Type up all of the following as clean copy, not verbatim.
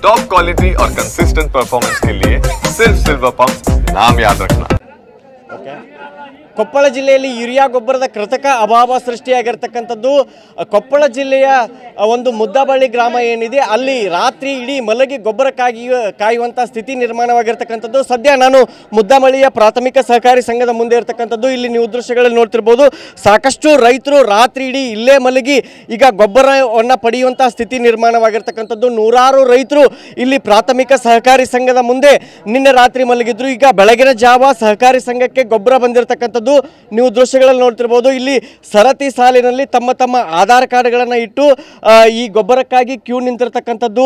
Top quality और consistent performance के लिए सिर्फ सिल्वर पंप नाम याद रखना। ಕೊಪ್ಪಳ ಜಿಲ್ಲೆಯಲ್ಲಿ ಯೂರಿಯಾ ಗೊಬ್ಬರದ ಕೃತಕ ಅಭಾವ ಸೃಷ್ಟಿಯಾಗಿರ್ತಕ್ಕಂಥದ್ದು ಕೊಪ್ಪಳ ಜಿಲ್ಲೆಯ ಒಂದು ಮುದ್ದಾಬಳ್ಳಿ ಗ್ರಾಮ ಏನಿದೆ ಅಲ್ಲಿ ರಾತ್ರಿ ಇಡೀ ಮಲಗಿ ಗೊಬ್ಬರ ಕಾಯುವಂಥ ಸ್ಥಿತಿ ನಿರ್ಮಾಣವಾಗಿರ್ತಕ್ಕಂಥದ್ದು. ಸದ್ಯ ನಾನು ಮುದ್ದಾಬಳ್ಳಿಯ ಪ್ರಾಥಮಿಕ ಸಹಕಾರಿ ಸಂಘದ ಮುಂದೆ ಇರತಕ್ಕಂಥದ್ದು. ಇಲ್ಲಿ ನೀವು ದೃಶ್ಯಗಳಲ್ಲಿ ನೋಡ್ತಿರ್ಬೋದು, ಸಾಕಷ್ಟು ರೈತರು ರಾತ್ರಿ ಇಡೀ ಇಲ್ಲೇ ಮಲಗಿ ಈಗ ಗೊಬ್ಬರವನ್ನು ಪಡೆಯುವಂಥ ಸ್ಥಿತಿ ನಿರ್ಮಾಣವಾಗಿರ್ತಕ್ಕಂಥದ್ದು. ನೂರಾರು ರೈತರು ಇಲ್ಲಿ ಪ್ರಾಥಮಿಕ ಸಹಕಾರಿ ಸಂಘದ ಮುಂದೆ ನಿನ್ನೆ ರಾತ್ರಿ ಮಲಗಿದ್ರು. ಈಗ ಬೆಳಗಿನ ಜಾವ ಸಹಕಾರಿ ಸಂಘಕ್ಕೆ ಗೊಬ್ಬರ ಬಂದಿರತಕ್ಕಂಥದ್ದು ನೀವು ದೃಶ್ಯಗಳಲ್ಲಿ ನೋಡ್ತಿರ್ಬೋದು. ಇಲ್ಲಿ ಸರತಿ ಸಾಲಿನಲ್ಲಿ ತಮ್ಮ ತಮ್ಮ ಆಧಾರ್ ಕಾರ್ಡ್ಗಳನ್ನು ಇಟ್ಟು ಈ ಗೊಬ್ಬರಕ್ಕಾಗಿ ಕ್ಯೂ ನಿಂತಿರ್ತಕ್ಕಂಥದ್ದು.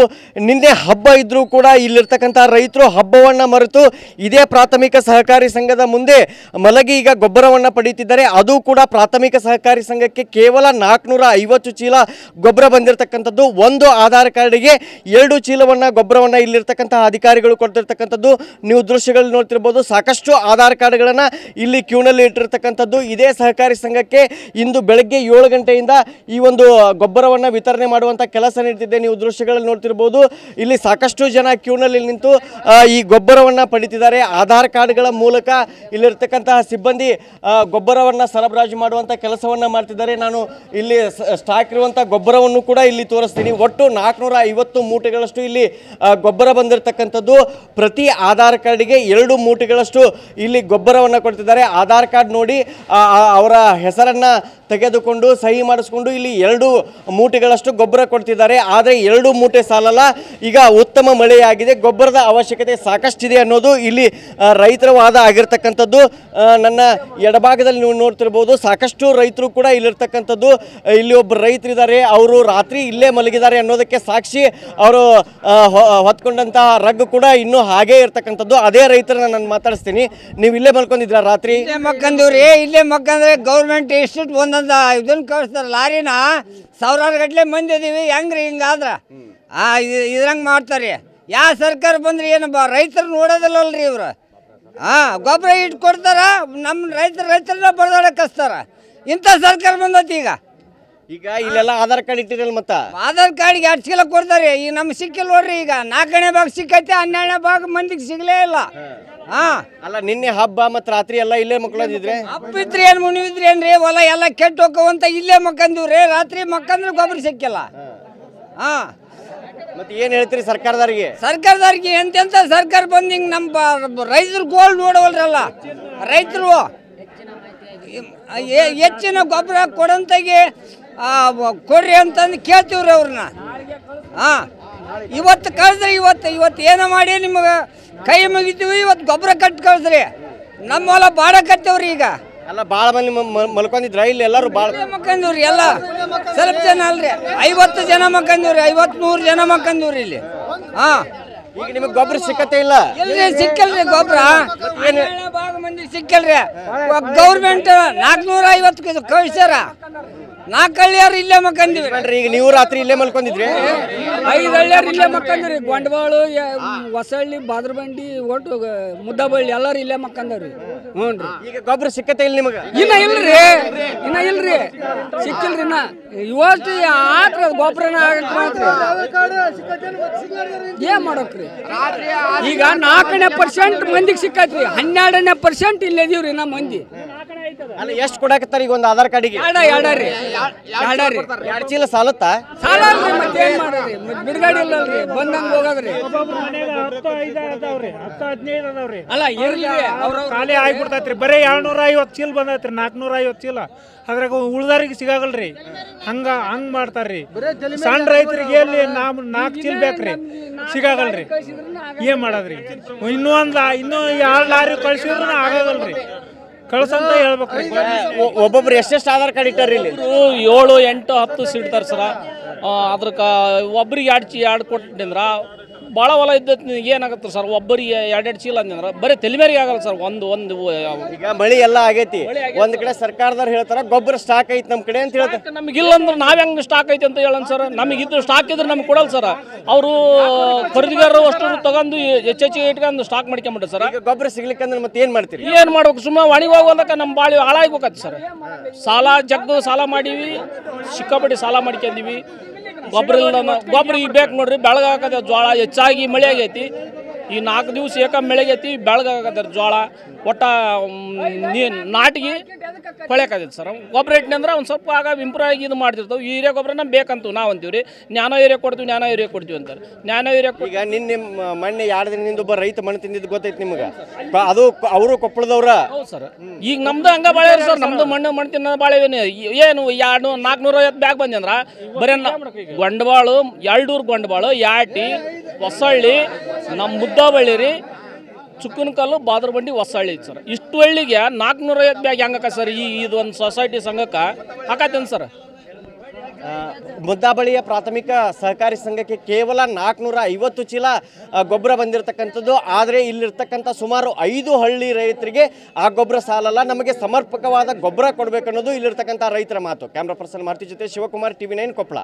ನಿನ್ನೆ ಹಬ್ಬ ಇದ್ರೂ ಕೂಡ ಇಲ್ಲಿರ್ತಕ್ಕಂಥ ರೈತರು ಹಬ್ಬವನ್ನು ಮರೆತು ಇದೇ ಪ್ರಾಥಮಿಕ ಸಹಕಾರಿ ಸಂಘದ ಮುಂದೆ ಮಲಗಿ ಈಗ ಗೊಬ್ಬರವನ್ನು ಪಡೀತಿದ್ದಾರೆ. ಅದು ಕೂಡ ಪ್ರಾಥಮಿಕ ಸಹಕಾರಿ ಸಂಘಕ್ಕೆ ಕೇವಲ 450 ಚೀಲ ಗೊಬ್ಬರ ಬಂದಿರತಕ್ಕಂಥದ್ದು. ಒಂದು ಆಧಾರ್ ಕಾರ್ಡಿಗೆ 2 ಚೀಲವನ್ನು ಗೊಬ್ಬರವನ್ನು ಇಲ್ಲಿರ್ತಕ್ಕಂಥ ಅಧಿಕಾರಿಗಳು ಕೊಡ್ತಿರ್ತಕ್ಕಂಥದ್ದು ನೀವು ದೃಶ್ಯಗಳಲ್ಲಿ ನೋಡ್ತಿರ್ಬೋದು. ಸಾಕಷ್ಟು ಆಧಾರ್ ಕಾರ್ಡ್ಗಳನ್ನು ಇಲ್ಲಿ ಕ್ಯೂನಲ್ಲಿ ಇಟ್ಟಿರ್ತಕ್ಕಂಥದ್ದು. ಇದೇ ಸಹಕಾರಿ ಸಂಘಕ್ಕೆ ಇಂದು ಬೆಳಗ್ಗೆ 7 ಗಂಟೆಯಿಂದ ಈ ಒಂದು ಗೊಬ್ಬರವನ್ನು ವಿತರಣೆ ಮಾಡುವಂಥ ಕೆಲಸ ನಡೀತಿದೆ. ನೀವು ದೃಶ್ಯಗಳಲ್ಲಿ ನೋಡ್ತಿರ್ಬೋದು, ಇಲ್ಲಿ ಸಾಕಷ್ಟು ಜನ ಕ್ಯೂನಲ್ಲಿ ನಿಂತು ಈ ಗೊಬ್ಬರವನ್ನು ಪಡಿತಿದ್ದಾರೆ. ಆಧಾರ್ ಕಾರ್ಡ್ಗಳ ಮೂಲಕ ಇಲ್ಲಿರ್ತಕ್ಕಂತಹ ಸಿಬ್ಬಂದಿ ಗೊಬ್ಬರವನ್ನು ಸರಬರಾಜು ಮಾಡುವಂಥ ಕೆಲಸವನ್ನು ಮಾಡ್ತಿದ್ದಾರೆ. ನಾನು ಇಲ್ಲಿ ಸ್ಟಾಕ್ ಇರುವಂಥ ಗೊಬ್ಬರವನ್ನು ಕೂಡ ಇಲ್ಲಿ ತೋರಿಸ್ತೀನಿ. ಒಟ್ಟು 450 ಮೂಟೆಗಳಷ್ಟು ಇಲ್ಲಿ ಗೊಬ್ಬರ ಬಂದಿರತಕ್ಕಂಥದ್ದು. ಪ್ರತಿ ಆಧಾರ್ ಕಾರ್ಡಿಗೆ 2 ಮೂಟೆಗಳಷ್ಟು ಇಲ್ಲಿ ಗೊಬ್ಬರವನ್ನು ಕೊಡ್ತಿದ್ದಾರೆ. ಆಧಾರ್ ಕಾರ್ಡ್ ನೋಡಿ ಅವರ ಹೆಸರನ್ನು ತೆಗೆದುಕೊಂಡು ಸಹಿ ಮಾಡಿಸ್ಕೊಂಡು ಇಲ್ಲಿ 2 ಮೂಟೆಗಳಷ್ಟು ಗೊಬ್ಬರ ಕೊಡ್ತಿದ್ದಾರೆ. ಆದರೆ 2 ಮೂಟೆ ಸಾಲಲ್ಲ, ಈಗ ಉತ್ತಮ ಮಳೆಯಾಗಿದೆ, ಗೊಬ್ಬರದ ಅವಶ್ಯಕತೆ ಸಾಕಷ್ಟಿದೆ ಅನ್ನೋದು ಇಲ್ಲಿ ರೈತರ ವಾದ ಆಗಿರ್ತಕ್ಕಂಥದ್ದು. ನನ್ನ ಎಡಭಾಗದಲ್ಲಿ ನೀವು ನೋಡ್ತಿರ್ಬೋದು, ಸಾಕಷ್ಟು ರೈತರು ಕೂಡ ಇಲ್ಲಿರ್ತಕ್ಕಂಥದ್ದು. ಇಲ್ಲಿ ಒಬ್ಬರು ರೈತರಿದ್ದಾರೆ, ಅವರು ರಾತ್ರಿ ಇಲ್ಲೇ ಮಲಗಿದ್ದಾರೆ ಅನ್ನೋದಕ್ಕೆ ಸಾಕ್ಷಿ ಅವರು ಹೊತ್ಕೊಂಡಂತಹ ರಗ್ ಕೂಡ ಇನ್ನೂ ಹಾಗೇ ಇರ್ತಕ್ಕಂಥದ್ದು. ಅದೇ ರೈತರನ್ನ ನಾನು ಮಾತಾಡಿಸ್ತೀನಿ. ನೀವು ಇಲ್ಲೇ ಮಲ್ಕೊಂಡಿದ್ರ ರಾತ್ರಿ? ಮಕ್ಕಂದವ್ರಿ ಇಲ್ಲೇ ಮಕ್ಕಂದ್ರೆ ಗೌರ್ಮೆಂಟ್ ಎಷ್ಟು ಒಂದೊಂದು ಇದನ್ನ ಕಳಿಸ್ತಾರೆ ಲಾರಿನ ಸಾವಿರಾರು ಗಟ್ಟಲೆ ಮಂದಿ ಇದೀವಿ. ಹೆಂಗ್ರಿ ಹಿಂಗಾದ್ರ ಇದ್ರಂಗೆ ಮಾಡ್ತಾರೆ. ಯಾವ ಸರ್ಕಾರ ಬಂದ್ರೆ ಏನಪ್ಪ ರೈತರು ನೋಡೋದಿಲ್ಲಲ್ರಿ ಇವ್ರು. ಗೊಬ್ಬರ ಇಟ್ಟು ಕೊಡ್ತಾರ, ನಮ್ಮ ರೈತರನ್ನ ಬಡದಾಡಕ್ಕೆ ಕಸ್ತಾರ. ಇಂಥ ಸರ್ಕಾರ ಬಂದತಿ ಈಗ ಇಲ್ಲೆಲ್ಲ ಆಧಾರ್ ಕಾರ್ಡ್ ಇಟ್ಟಿರಲ್ಲ, ಮತ್ತ ಆಧಾರ್ ಕಾರ್ಡ್ಗೆ 2 ಚೀಲ ಕೊಡ್ತಾರೆ. ಈಗ ನಮ್ಗೆ ಸಿಕ್ಕಿಲ್ಲ ನೋಡ್ರಿ. ಈಗ 4ನೇ ಭಾಗ ಸಿಕ್ಕೈತೆ, 12ನೇ ಭಾಗ ಮಂದಿಗೆ ಸಿಗಲೇ ಇಲ್ಲ. ಅಲ್ಲ, ನಿನ್ನೆ ಹಬ್ಬ ಮತ್ತು ರಾತ್ರಿ ಎಲ್ಲ ಇಲ್ಲೇ ಮಕ್ಕಳಿದ್ರೆ ಹಬ್ಬಿದ್ರಿ ಏನು ಮುನಿವಿದ್ರಿ ಏನ್ರಿ, ಹೊಲ ಎಲ್ಲ ಕೆಟ್ಟು ಹೋಗವಂತ ಇಲ್ಲೇ ಮಕ್ಕಂದಿವ್ರಿ. ರಾತ್ರಿ ಮಕ್ಕಂದ್ರೆ ಗೊಬ್ಬರ ಸಿಕ್ಕಿಲ್ಲ. ಮತ್ತೆ ಏನ್ ಹೇಳ್ತೀರಿ ಸರ್ಕಾರದವ್ರಿಗೆ? ಎಂತೆಂತ ಸರ್ಕಾರ ಬಂದು ಹಿಂಗೆ ನಮ್ಮ ರೈತರು ಗೋಲ್ ನೋಡವಲ್ರಲ್ಲ. ರೈತರು ಹೆಚ್ಚಿನ ಗೊಬ್ಬರ ಕೊಡಂತಾಗಿ ಕೊಡ್ರಿ ಅಂತಂದು ಕೇಳ್ತೀವ್ರಿ ಅವ್ರನ್ನ. ಇವತ್ತು ಕಳಿಸ್ರಿ, ಇವತ್ತು ಏನೋ ಮಾಡಿ ನಿಮಗೆ ಕೈ ಮುಗಿತೀವಿ. ಇವತ್ತು ಗೊಬ್ಬರ ಕಟ್ಟಿ ಕಳಿಸ್ರಿ. ನಮ್ಮ ಹೊಲ ಬಾಡ ಕತ್ತೇವ್ರಿ. ಈಗ ಅಲ್ಲ, ಭಾಳ ಮಂದಿ ಮಲ್ಕೊಂಡಿದ್ರ ಇಲ್ಲಿ? ಎಲ್ಲರೂ ಭಾಳ ಮಕ್ಕಂದಿವ್ರಿ. ಎಲ್ಲ ಸ್ವಲ್ಪ ಜನ ಅಲ್ರಿ, 50 ಜನ ಮಕ್ಕಂದಿವ್ರಿ, 50-100 ಜನ ಮಕ್ಕಂದಿವ್ರಿ ಇಲ್ಲಿ. ಈಗ ನಿಮಗೆ ಗೊಬ್ಬರ ಸಿಕ್ಕತ್ತೆ ಇಲ್ಲ? ಎಲ್ರಿ ಸಿಕ್ಕಲ್ರಿ ಗೊಬ್ಬರ, ಭಾಗ ಮಂದಿ ಸಿಕ್ಕಲ್ರಿ. ಗೌರ್ಮೆಂಟ್ 450 ಕಳಿಸ್ಯಾರ. 4 ಹಳ್ಳಿಯರು ಇಲ್ಲೇ ಮಕ್ಕಂದಿವಿ. ಈಗ ನೀವು ರಾತ್ರಿ ಇಲ್ಲೇ ಮಲ್ಕೊಂಡಿದ್ರಿ? 5 ಹಳ್ಳಿಯರು ಇಲ್ಲೇ ಮಕ್ಕಂದ್ರಿ. ಗೊಂಡಬಾಳು, ಹೊಸಹಳ್ಳಿ, ಬಾದ್ರಬಂಡಿ, ಒಟ್ಟು ಮುದ್ದಾಬಳ್ಳಿ ಎಲ್ಲರೂ ಇಲ್ಲೇ ಮಕ್ಕಂದವ್ರಿ. ಹ್ಞೂ ರೀ. ಈಗ ಗೊಬ್ಬರ ಸಿಕ್ಕತ್ತೆ ಇಲ್ಲ ನಿಮಗೆ? ಇನ್ನ ಇಲ್ರಿ ಸಿಕ್ಕಿಲ್ರಿ. ಇವತ್ತು ಆತ್ರ ಗೊಬ್ಬರನ ಏನ್ ಮಾಡೋಕ್ರಿ? ಈಗ 4% ಮಂದಿಗೆ ಸಿಕ್ಕತ್ರಿ, 12% ಇಲ್ಲೇ ಇದೀವ್ರಿ ನಮ್ಮ ಮಂದಿ. ಅಲ್ಲ, ಎಷ್ಟು ಕೊಡಾಕತ್ತಾರ ಈಗ ಒಂದು ಆಧಾರ್ ಕಾರ್ಡಿಗೆ? 2 ಚೀಲ ಸಾಲತ್ತಾ? ಸಾಲಲ್ರಿ, ಮತ್ತೆ ಏನ್ ಮಾಡೋದ್ರಿ? ಬಿಡುಗಡೆ ಇಲ್ಲಲ್ರಿ, ಬಂದಂಗ ಹೋಗದ್ರಿ. ಅಲ್ಲ ಇರ್ಲಿ, ಅವ್ರು ಖಾಲಿ ಆಗ್ಬಿಡ್ತೈತ್ರಿ. ಬರೀ 250 ಚೀಲ ಬಂದೈತ್ರಿ, 450 ಚೀಲ. ಅದ್ರಾಗ ಉಳ್ದಾರಿಗೆ ಸಿಗಾಗಲ್ರಿ. ಹಂಗ ಮಾಡ್ತಾರ್ರಿ. ಸಣ್ಣ ರೈತರಿಗೆ ಎಲ್ಲಿ 4 ಚೀಲ ಬೇಕ್ರಿ, ಸಿಗಾಗಲ್ರಿ. ಏನ್ ಮಾಡೋದ್ರಿ? ಇನ್ನೂ 2 ಲಾರಿ ಕಳ್ಸಿದ್ರು ಆಗಲ್ರಿ. ಕಳ್ಸಂತ ಹೇಳ್ಬೇಕ್ರಿ. ಒಬ್ಬೊಬ್ರು ಎಷ್ಟೆಷ್ಟು ಆಧಾರ್ ಕಾರ್ಡ್ ಇಟ್ಟಾರ ಇಲ್ಲಿ? 7, 8, 10 ಸಿಡ್ತಾರ ಸರ. ಅದ್ರಕ ಒಬ್ರಿಗೆ 2 ಕೊಟ್ಟಿದ್ರ ಭಾಳ ಹೊಲ ಇದ್ದೈತಿ. ಏನಾಗತ್ತೆ ಸರ್, ಒಬ್ಬರಿಗೆ 2 ಚೀಲ ಅಂದ್ರ ಬರೀ ತೆಲಿಮೇರಿಗೆ ಆಗಲ್ಲ ಸರ್. ಒಂದು ಈಗ ಮಳಿ ಎಲ್ಲ ಆಗೈತಿ. ಒಂದ್ ಕಡೆ ಸರ್ಕಾರದವ್ರು ಹೇಳ್ತಾರ ಗೊಬ್ಬರ ಸ್ಟಾಕ್ ಐತಿ ನಮ್ಮ ಕಡೆ ಅಂತ ಹೇಳ್ತಾರೆ. ನಮಗಿಲ್ಲ ಅಂದ್ರೆ ನಾವ್ ಹೆಂಗ್ ಸ್ಟಾಕ್ ಐತಿ ಅಂತ ಹೇಳೋಣ ಸರ್. ನಮಗಿದ್ದು ಸ್ಟಾಕ್ ಇದ್ರೆ ನಮ್ಗೆ ಕೊಡಲ್ಲ ಸರ್. ಅವರು ಖರೀದಿಗಾರರು ಅಷ್ಟು ತಗೊಂಡು ಹೆಚ್ಚೆಚ್ಚಿಗೆ ಇಟ್ಕೊಂಡು ಸ್ಟಾಕ್ ಮಾಡ್ಕೊಂಬಿಟ್ರೆ ಸರ್. ಗೊಬ್ಬರ ಸಿಗ್ಲಿಕ್ಕಂದ್ರೆ ಮತ್ತೆ ಏನ್ ಮಾಡ್ತೀರಿ? ಏನ್ ಮಾಡ್ಬೇಕು? ಸುಮ್ಮನೆ ಒಣಗಿ ಹೋಗೋದಕ್ಕೆ ನಮ್ಮ ಬಾಳಿ ಹಾಳಾಗ್ಬೇಕತ್ತ ಸರ್. ಸಾಲ ಮಾಡೀವಿ, ಸಿಕ್ಕಾಪಟ್ಟಿ ಸಾಲ ಮಾಡ್ಕೊಂಡಿವಿ. ಗೊಬ್ಬರ ಈಗ ಬೇಕು ನೋಡ್ರಿ, ಬೆಳಗಾಕದ ಜೋಳ ಹೆಚ್ಚಾಗಿ ಮಳೆ ಆಗೈತಿ. ಈ 4 ದಿವಸ ಮಳೆಗೈತಿ, ಬೆಳಗಾಕದ ಜೋಳ ಒಟ್ಟ ನಾಟಿಗೆ ಕೊಳೆಕೈತಿ ಸರ್. ಗೊಬ್ಬರ ಇಟ್ಟಿನಿ ಅಂದ್ರೆ ಒಂದು ಸ್ವಲ್ಪ ಆಗ ಇಂಪ್ರೂವ್ ಆಗಿ ಇದು ಮಾಡ್ತಿರ್ತಾವೆ. ಯೂರಿಯಾ ಗೊಬ್ಬರನ ಬೇಕಂತ ನಾವು ಅಂತೀವಿ ರೀ. ನ್ಯಾನೋ ಯೂರಿಯಾ ಕೊಡ್ತೀವಿ ಅಂತಾರೆ. ನ್ಯಾನೋ ಯೂರಿಯಾ ಈಗ ನಿನ್ನೆ ಮೊನ್ನೆ 2 ದಿನದಿಂದ ಒಬ್ಬ ರೈತ ಮಣ್ಣು ತಿಂದಿದ್ದು ಗೊತ್ತೈತಿ ನಿಮ್ಗೆ? ಅದು ಅವರು ಕೊಪ್ಪಳದವ್ರ. ಹೌದು ಸರ್. ಈಗ ನಮ್ದು ಹಂಗ ಬಾಳೆ ಸರ್, ನಮ್ದು ಮಣ್ಣು ತಿನ್ನೋ ಬಾಳೆವೇನು ಏನು 450 ಬ್ಯಾಗ್ ಬಂದಿ ಅಂದ್ರೆ ಬರೀ ಗೊಂಡಬಾಳು, ಯಳಡೂರು ಗೊಂಡಬಾಳು, ಯಾಟಿ, ಹೊಸಳ್ಳಿ, ನಮ್ಮ ಮುದ್ದಬಳ್ಳಿ ರೀ, ಚುಕ್ಕನಕಲ್ಲು, ಬಾದ್ರಬಂಡಿ, ಹೊಸಳ್ಳಿ ಸರ್. ಇಷ್ಟು ಹಳ್ಳಿಗೆ 450 ಬ್ಯಾಗ್ ಹೆಂಗಕ್ಕ ಸರ್? ಇದು ಒಂದು ಸೊಸೈಟಿ ಸಂಘಕ್ಕೆ ಹಾಕತ್ತೇನು ಸರ್? ಮುದ್ದಾಬಳಿಯ ಪ್ರಾಥಮಿಕ ಸಹಕಾರಿ ಸಂಘಕ್ಕೆ ಕೇವಲ 450 ಚೀಲ ಗೊಬ್ಬರ ಬಂದಿರತಕ್ಕಂಥದ್ದು. ಆದರೆ ಇಲ್ಲಿರ್ತಕ್ಕಂಥ ಸುಮಾರು 5 ಹಳ್ಳಿ ರೈತರಿಗೆ ಆ ಗೊಬ್ಬರ ಸಾಲಲ್ಲ, ನಮಗೆ ಸಮರ್ಪಕವಾದ ಗೊಬ್ಬರ ಕೊಡಬೇಕನ್ನೋದು ಇಲ್ಲಿರ್ತಕ್ಕಂಥ ರೈತರ ಮಾತು. ಕ್ಯಾಮ್ರಾ ಪರ್ಸನ್ ಮಾರುತಿ ಜೊತೆ ಶಿವಕುಮಾರ್, TV9 ಕೊಪ್ಪಳ.